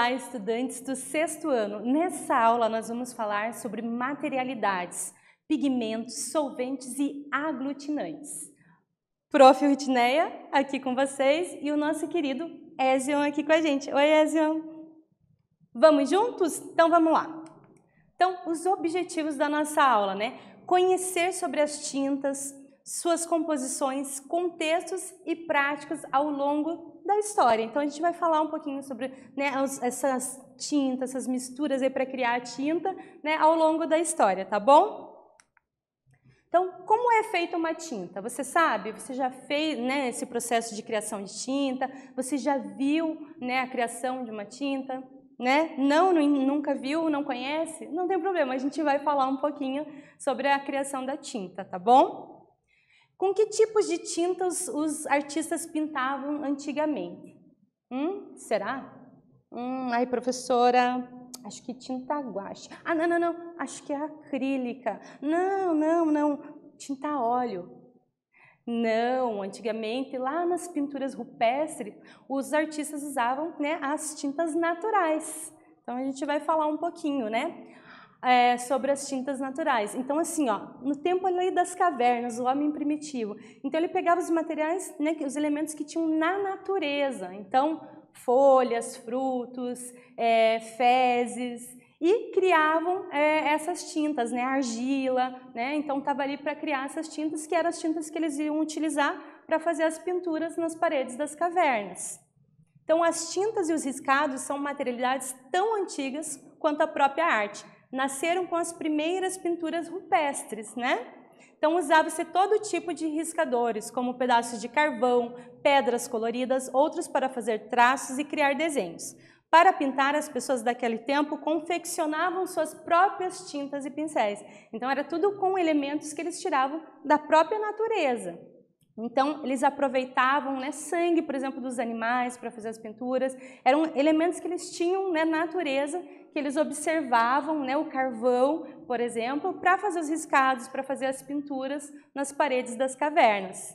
Olá, estudantes do 6º ano. Nessa aula nós vamos falar sobre materialidades, pigmentos, solventes e aglutinantes. Prof. Rutineia aqui com vocês e o nosso querido Ézion aqui com a gente. Oi, Ézion! Vamos juntos? Então vamos lá. Então, os objetivos da nossa aula, né? Conhecer sobre as tintas, suas composições, contextos e práticas ao longo da história. Então, a gente vai falar um pouquinho sobre, né, essas tintas, essas misturas aí para criar a tinta, né, ao longo da história, tá bom? Então, como é feita uma tinta? Você sabe? Você já fez, né, esse processo de criação de tinta? Você já viu, né, a criação de uma tinta? Né? Nunca viu, não conhece? Não tem problema, a gente vai falar um pouquinho sobre a criação da tinta, tá bom? Com que tipos de tintas os artistas pintavam antigamente? Será? Aí, professora, acho que tinta guache. Ah, não, acho que é acrílica. Não, tinta a óleo. Não, antigamente, lá nas pinturas rupestres, os artistas usavam, né, as tintas naturais. Então, a gente vai falar um pouquinho, né, sobre as tintas naturais. Então, assim, ó, no tempo ali das cavernas, o homem primitivo, então ele pegava os materiais, né, os elementos que tinham na natureza. Então, folhas, frutos, fezes, e criavam essas tintas, né, argila, né, então estava ali para criar essas tintas, que eram as tintas que eles iam utilizar para fazer as pinturas nas paredes das cavernas. Então, as tintas e os riscados são materialidades tão antigas quanto a própria arte. Nasceram com as primeiras pinturas rupestres, né? Então, usava-se todo tipo de riscadores, como pedaços de carvão, pedras coloridas, outros para fazer traços e criar desenhos. Para pintar, as pessoas daquele tempo confeccionavam suas próprias tintas e pincéis. Então, era tudo com elementos que eles tiravam da própria natureza. Então, eles aproveitavam, né, sangue, por exemplo, dos animais para fazer as pinturas. Eram elementos que eles tinham na natureza, que eles observavam, né, o carvão, por exemplo, para fazer os riscados, para fazer as pinturas nas paredes das cavernas.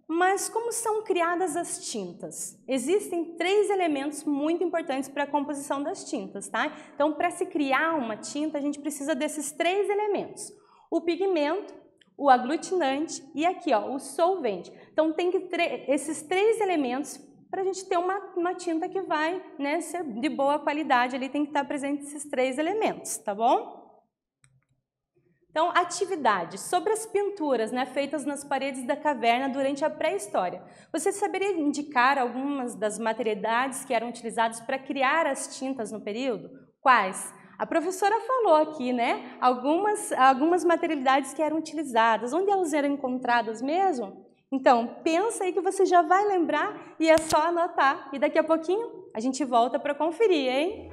Mas como são criadas as tintas? Existem 3 elementos muito importantes para a composição das tintas, tá? Então, para se criar uma tinta, a gente precisa desses 3 elementos. O pigmento, o aglutinante e aqui, ó, o solvente. Então, tem que ter esses 3 elementos para a gente ter uma tinta que vai, né, ser de boa qualidade. Ali tem que estar presente esses 3 elementos, tá bom? Então, atividade sobre as pinturas, né, feitas nas paredes da caverna durante a pré-história. Você saberia indicar algumas das materialidades que eram utilizadas para criar as tintas no período? Quais? A professora falou aqui, né, algumas materialidades que eram utilizadas. Onde elas eram encontradas mesmo? Então, pensa aí que você já vai lembrar e é só anotar. E daqui a pouquinho a gente volta para conferir, hein?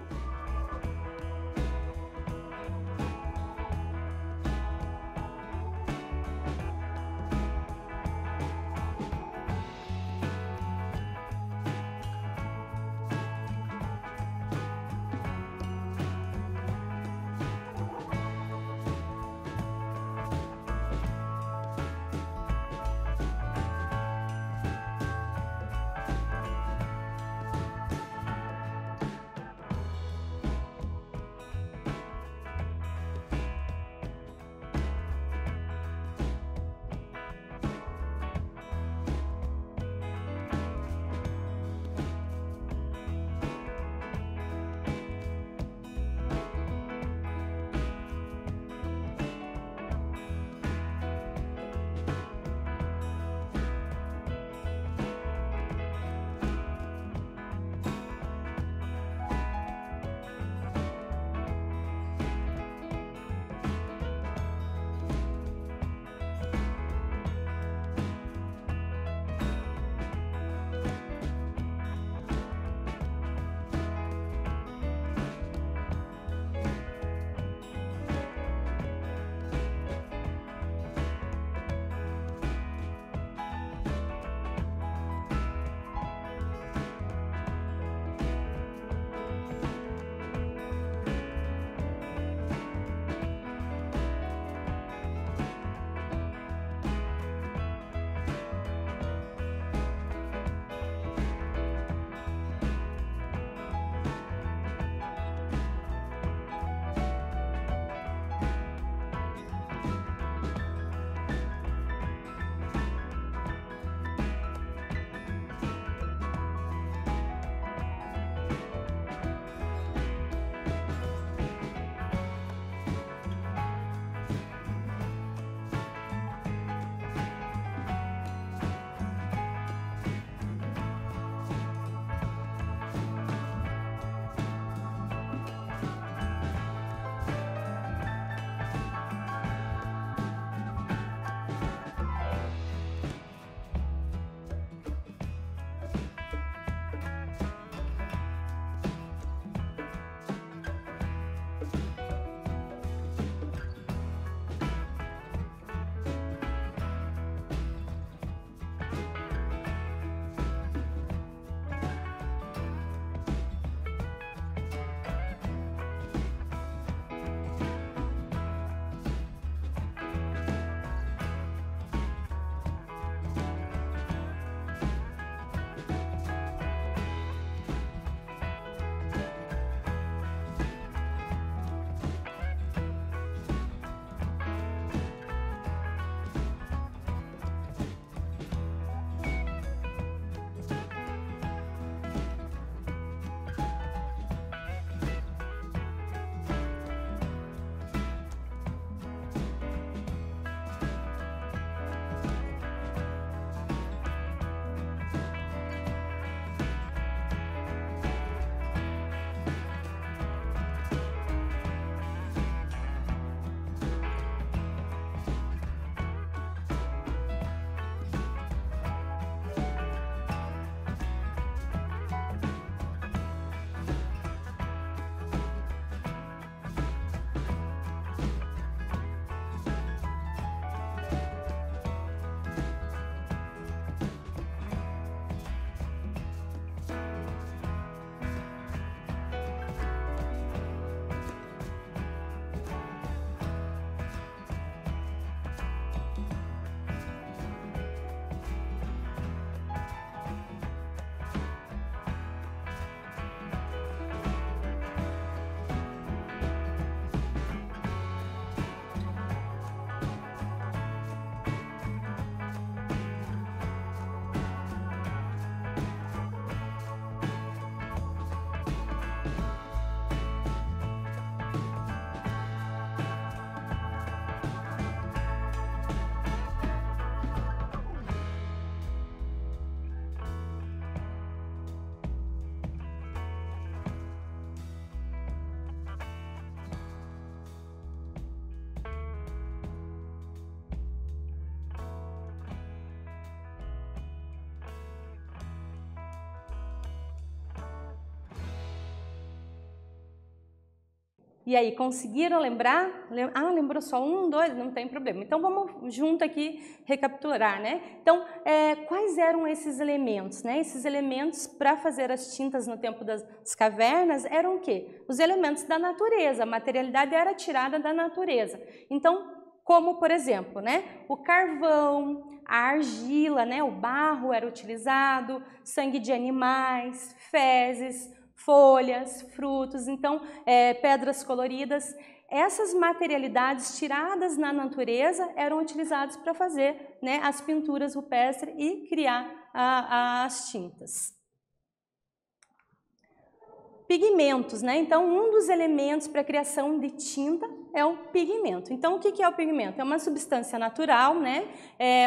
E aí, conseguiram lembrar? Ah, lembrou só 1, 2? Não tem problema. Então, vamos junto aqui recapitular, né? Então, quais eram esses elementos, né? Esses elementos para fazer as tintas no tempo das cavernas eram o quê? Os elementos da natureza, a materialidade era tirada da natureza. Então, como, por exemplo, né? O carvão, a argila, né? O barro era utilizado, sangue de animais, fezes, folhas, frutos, então pedras coloridas. Essas materialidades tiradas na natureza eram utilizadas para fazer, né, as pinturas rupestres e criar as tintas. Pigmentos, né? Então, um dos elementos para a criação de tinta é o pigmento. Então, o que é o pigmento? É uma substância natural, né?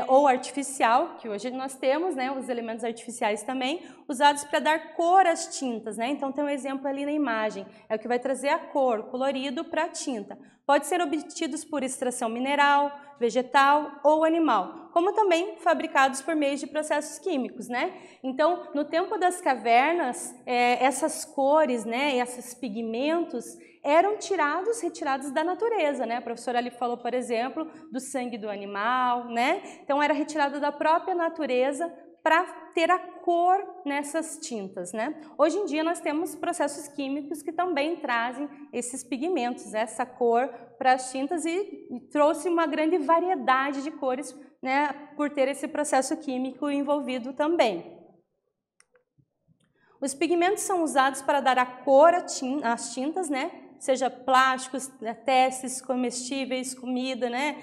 Ou artificial, que hoje nós temos, né? Os elementos artificiais também, usados para dar cor às tintas, né? Então, tem um exemplo ali na imagem, é o que vai trazer a cor, colorido para a tinta. Pode ser obtidos por extração mineral, vegetal ou animal, como também fabricados por meio de processos químicos, né? Então, no tempo das cavernas, essas cores, né, esses pigmentos eram retirados da natureza, né? A professora ali falou, por exemplo, do sangue do animal, né? Então, era retirado da própria natureza para ter a cor nessas tintas, né? Hoje em dia nós temos processos químicos que também trazem esses pigmentos, essa cor para as tintas e trouxe uma grande variedade de cores, né, por ter esse processo químico envolvido também. Os pigmentos são usados para dar a cor às tintas, né? Seja plásticos, testes comestíveis, comida, né,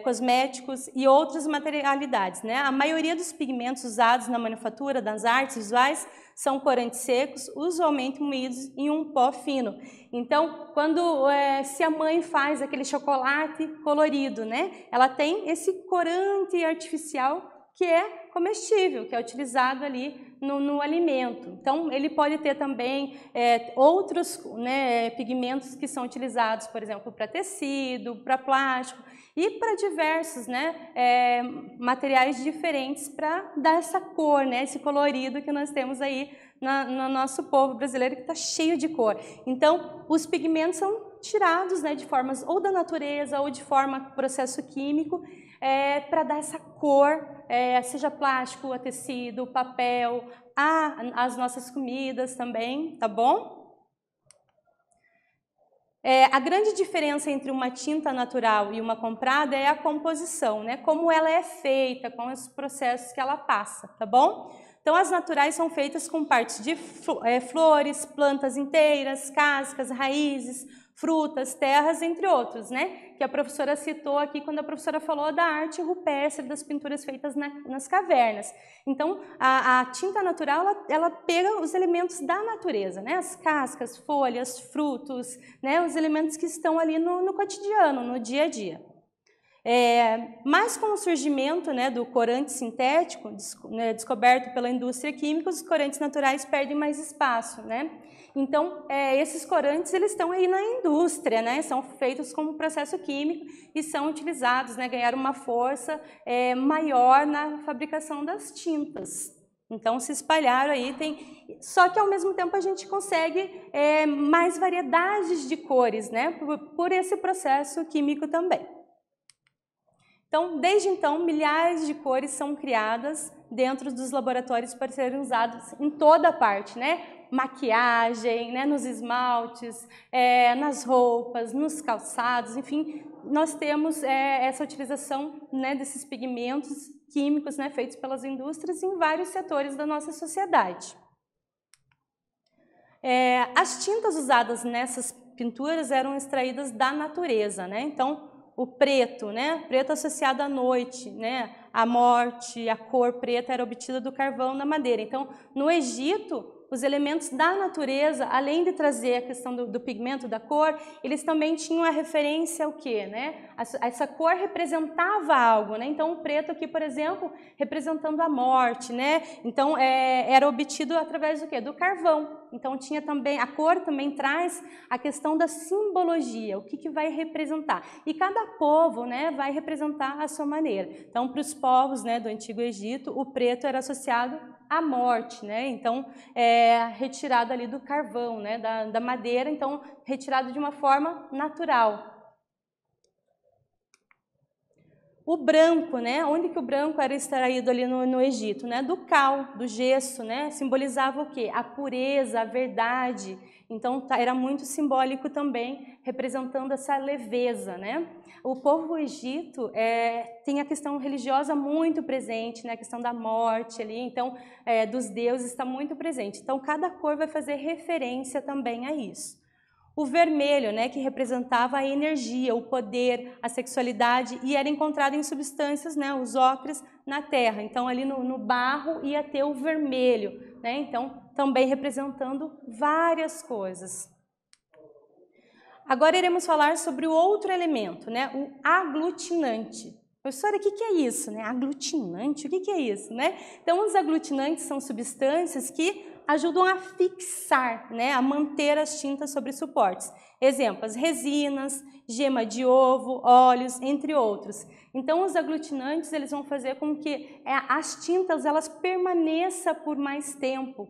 cosméticos e outras materialidades, né? A maioria dos pigmentos usados na manufatura das artes visuais são corantes secos, usualmente moídos em um pó fino. Então, se a mãe faz aquele chocolate colorido, né, ela tem esse corante artificial que é comestível, que é utilizado ali no alimento. Então, ele pode ter também outros, né, pigmentos que são utilizados, por exemplo, para tecido, para plástico e para diversos, né, materiais diferentes para dar essa cor, né, esse colorido que nós temos aí no nosso povo brasileiro, que está cheio de cor. Então, os pigmentos são tirados, né, de formas ou da natureza ou de forma processo químico, para dar essa cor, seja plástico, a tecido, papel, as nossas comidas também, tá bom? A grande diferença entre uma tinta natural e uma comprada é a composição, né? Como ela é feita, com os processos que ela passa, tá bom? Então, as naturais são feitas com partes de flores, plantas inteiras, cascas, raízes, frutas, terras, entre outros, né? Que a professora citou aqui quando a professora falou da arte rupestre, das pinturas feitas nas cavernas. Então, a tinta natural, ela pega os elementos da natureza, né? As cascas, folhas, frutos, né? Os elementos que estão ali no cotidiano, no dia a dia. Mas com o surgimento, né, do corante sintético, descoberto pela indústria química, os corantes naturais perdem mais espaço, né? Então, esses corantes, eles estão aí na indústria, né? São feitos como processo químico e são utilizados, né? Ganharam uma força maior na fabricação das tintas. Então, se espalharam aí, só que ao mesmo tempo a gente consegue mais variedades de cores, né? Por esse processo químico também. Então, desde então, milhares de cores são criadas dentro dos laboratórios para serem usadas em toda a parte, né? Maquiagem, né? Nos esmaltes, nas roupas, nos calçados, enfim, nós temos essa utilização, né, desses pigmentos químicos, né, feitos pelas indústrias em vários setores da nossa sociedade. As tintas usadas nessas pinturas eram extraídas da natureza, né? Então, o preto, né? Preto associado à noite, né? A morte, a cor preta era obtida do carvão na madeira. Então, no Egito, os elementos da natureza, além de trazer a questão do pigmento, da cor, eles também tinham a referência ao quê, né? Essa cor representava algo, né? Então, o preto aqui, por exemplo, representando a morte, né? Então, era obtido através do quê? Do carvão. Então, tinha também, a cor também traz a questão da simbologia, o que vai representar. E cada povo, né, vai representar a sua maneira. Então, para os povos, né, do Antigo Egito, o preto era associado a morte, né? Então, retirado ali do carvão, né? Da madeira, então, retirado de uma forma natural. O branco, né? Onde que o branco era extraído ali no Egito, né? Do cal, do gesso, né? Simbolizava o quê? A pureza, a verdade. Então era muito simbólico também, representando essa leveza, né? O povo egito tem a questão religiosa muito presente, né? A questão da morte ali, então dos deuses está muito presente. Então cada cor vai fazer referência também a isso. O vermelho, né, que representava a energia, o poder, a sexualidade, e era encontrado em substâncias, né, os ócres, na terra. Então, ali no barro ia ter o vermelho, né, então, também representando várias coisas. Agora iremos falar sobre o outro elemento, né, o aglutinante. Professora, o que é isso? Né? Aglutinante, o que é isso? Né? Então, os aglutinantes são substâncias que ajudam a fixar, né, a manter as tintas sobre suportes. Exemplos, resinas, gema de ovo, óleos, entre outros. Então, os aglutinantes eles vão fazer com que as tintas elas permaneçam por mais tempo.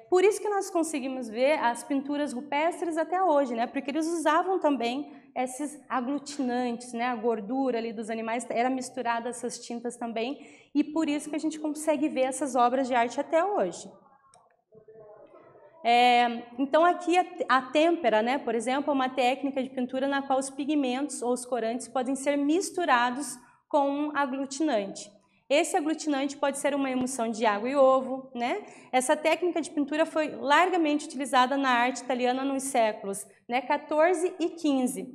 Por isso que nós conseguimos ver as pinturas rupestres até hoje, né? Porque eles usavam também esses aglutinantes, né? A gordura ali dos animais era misturada a essas tintas também, e por isso que a gente consegue ver essas obras de arte até hoje. Então aqui a têmpera, né, por exemplo, é uma técnica de pintura na qual os pigmentos ou os corantes podem ser misturados com um aglutinante. Esse aglutinante pode ser uma emulsão de água e ovo, né? Essa técnica de pintura foi largamente utilizada na arte italiana nos séculos, né, 14 e 15,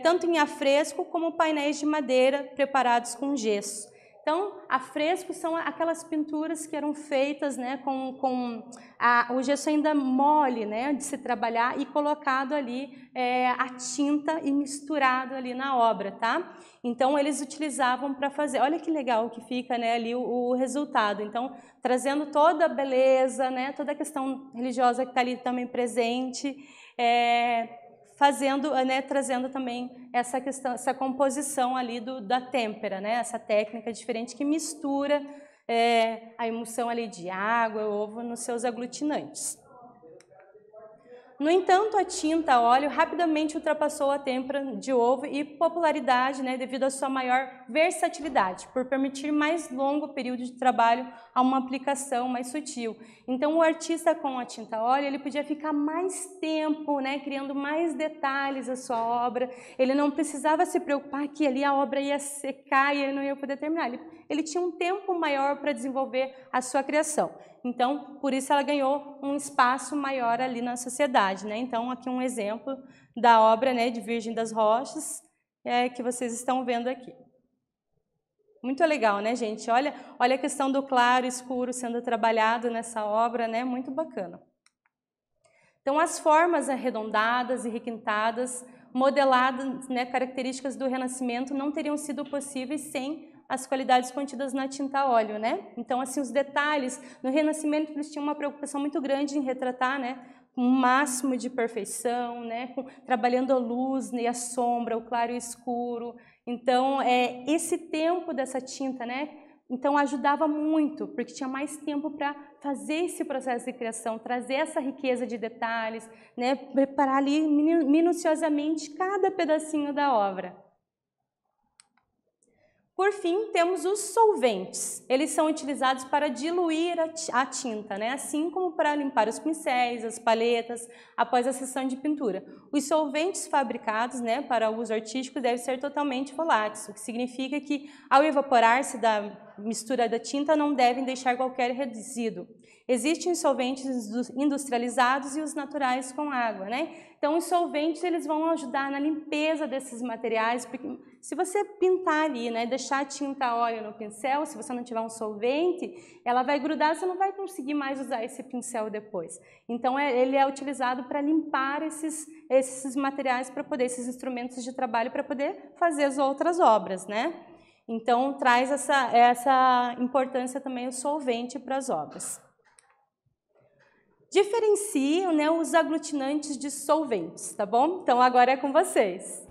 tanto em afresco como painéis de madeira preparados com gesso. Então, afrescos são aquelas pinturas que eram feitas, né, com o gesso ainda mole, né, de se trabalhar e colocado ali a tinta e misturado ali na obra, tá? Então, eles utilizavam para fazer, olha que legal que fica, né, ali o resultado. Então, trazendo toda a beleza, né, toda a questão religiosa que está ali também presente, trazendo também essa questão, essa composição ali da têmpera, né? Essa técnica diferente que mistura a emulsão ali de água, ovo nos seus aglutinantes. No entanto, a tinta a óleo rapidamente ultrapassou a têmpera de ovo e popularidade, né, devido à sua maior versatilidade, por permitir mais longo período de trabalho a uma aplicação mais sutil. Então, o artista com a tinta a óleo ele podia ficar mais tempo, né, criando mais detalhes à sua obra. Ele não precisava se preocupar que ali a obra ia secar e ele não ia poder terminar. Ele tinha um tempo maior para desenvolver a sua criação. Então, por isso ela ganhou um espaço maior ali na sociedade, né? Então, aqui um exemplo da obra, né, de Virgem das Rochas, que vocês estão vendo aqui. Muito legal, né, gente? Olha a questão do claro e escuro sendo trabalhado nessa obra, né? Muito bacana. Então, as formas arredondadas e requintadas, modeladas, né, características do Renascimento, não teriam sido possíveis sem as qualidades contidas na tinta a óleo, né? Então, assim, os detalhes, no Renascimento eles tinham uma preocupação muito grande em retratar, né, com o máximo de perfeição, né, trabalhando a luz e a sombra, o claro e o escuro. Então, esse tempo dessa tinta, né, então ajudava muito, porque tinha mais tempo para fazer esse processo de criação, trazer essa riqueza de detalhes, né, preparar ali minuciosamente cada pedacinho da obra. Por fim, temos os solventes. Eles são utilizados para diluir a tinta, né? Assim como para limpar os pincéis, as paletas, após a sessão de pintura. Os solventes fabricados, né, para uso artístico devem ser totalmente voláteis, o que significa que, ao evaporar-se da mistura da tinta, não devem deixar qualquer resíduo. Existem os solventes industrializados e os naturais com água, né? Então, os solventes eles vão ajudar na limpeza desses materiais, porque se você pintar ali, né, deixar a tinta a óleo no pincel, se você não tiver um solvente, ela vai grudar, você não vai conseguir mais usar esse pincel depois. Então, ele é utilizado para limpar esses materiais, para poder, esses instrumentos de trabalho, para poder fazer as outras obras, né? Então, traz essa importância também o solvente para as obras. Diferenciam, né, os aglutinantes de solventes, tá bom? Então, agora é com vocês.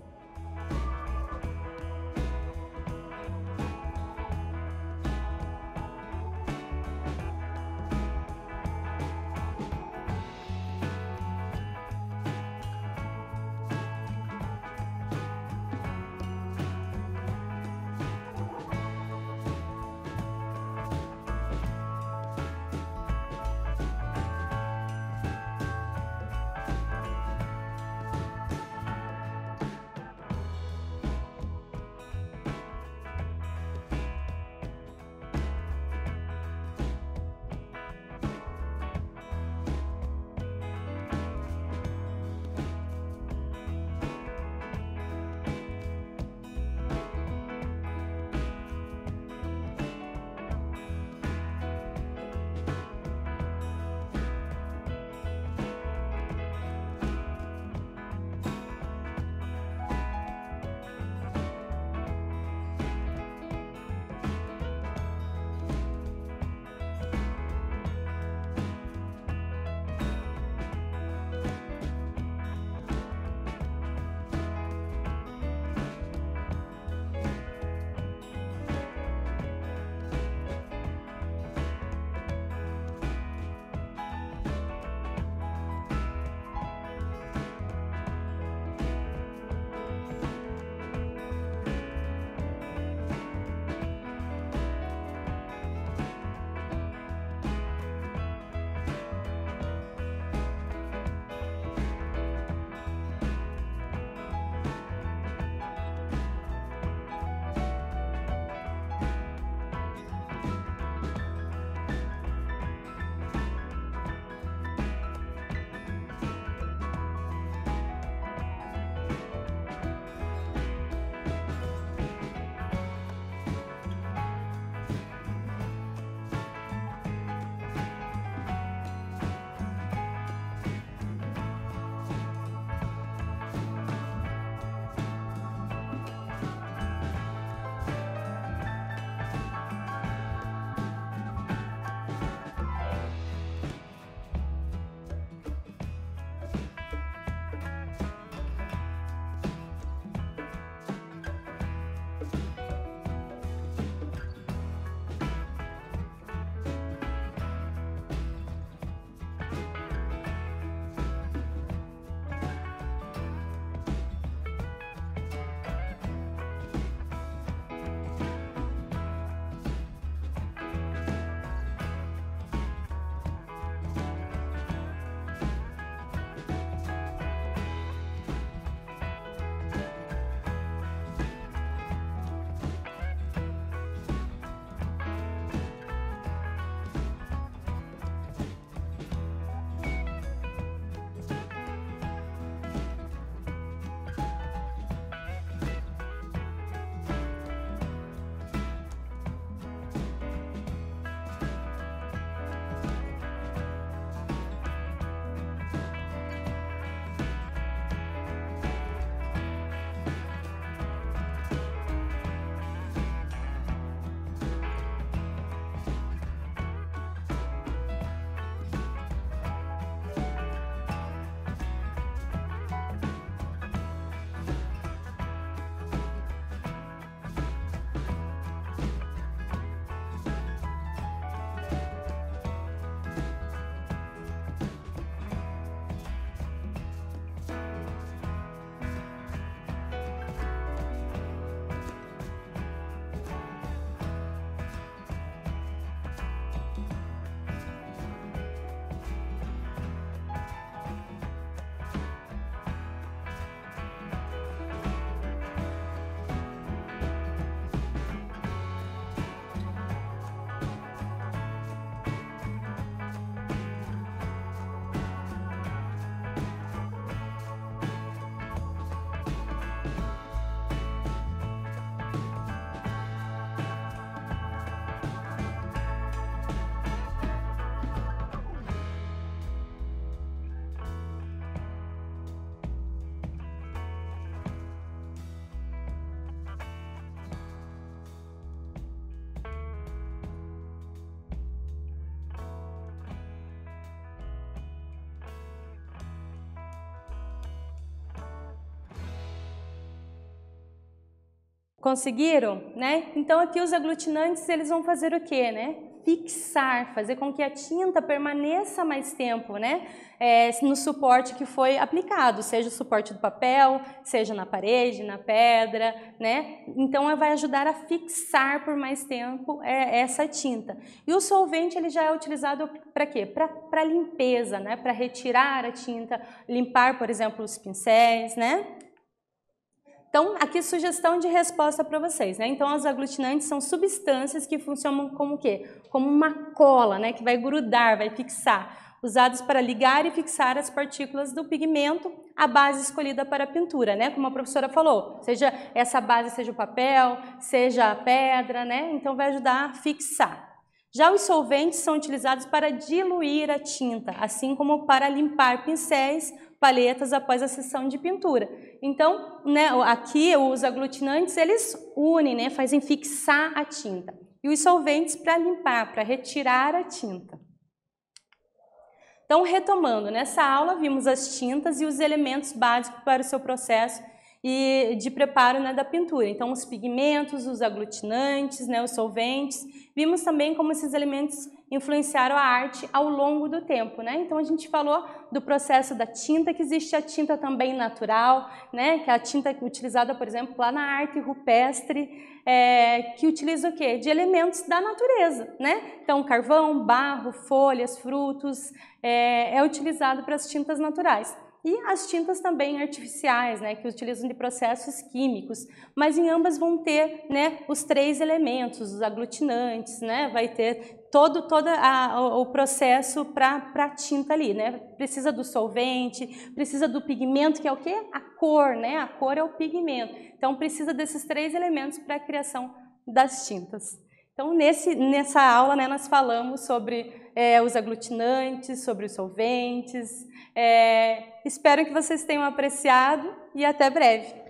Conseguiram, né? Então aqui os aglutinantes, eles vão fazer o quê, né? Fixar, fazer com que a tinta permaneça mais tempo, né? No suporte que foi aplicado, seja o suporte do papel, seja na parede, na pedra, né? Então vai ajudar a fixar por mais tempo essa tinta. E o solvente, ele já é utilizado para quê? Para limpeza, né? Para retirar a tinta, limpar, por exemplo, os pincéis, né? Então, aqui sugestão de resposta para vocês, né? Então, os aglutinantes são substâncias que funcionam como o quê? Como uma cola, né? Que vai grudar, vai fixar, usados para ligar e fixar as partículas do pigmento à base escolhida para a pintura, né? Como a professora falou, seja essa base, seja o papel, seja a pedra, né? Então, vai ajudar a fixar. Já os solventes são utilizados para diluir a tinta, assim como para limpar pincéis, palhetas após a sessão de pintura. Então, né, aqui os aglutinantes, eles unem, né, fazem fixar a tinta. E os solventes para limpar, para retirar a tinta. Então, retomando, nessa aula vimos as tintas e os elementos básicos para o seu processo e de preparo, né, da pintura. Então, os pigmentos, os aglutinantes, né, os solventes. Vimos também como esses elementos influenciaram a arte ao longo do tempo, né? Então, a gente falou do processo da tinta, que existe a tinta também natural, né? Que é a tinta utilizada, por exemplo, lá na arte rupestre, que utiliza o quê? De elementos da natureza, né? Então, carvão, barro, folhas, frutos, é utilizado para as tintas naturais. E as tintas também artificiais, né, que utilizam de processos químicos, mas em ambas vão ter, né, os três elementos, os aglutinantes, né, vai ter todo o processo para a tinta ali, né, precisa do solvente, precisa do pigmento, que é o quê? A cor, né, a cor é o pigmento, então precisa desses três elementos para a criação das tintas. Então, nessa aula, né, nós falamos sobre os aglutinantes, sobre os solventes. Espero que vocês tenham apreciado e até breve.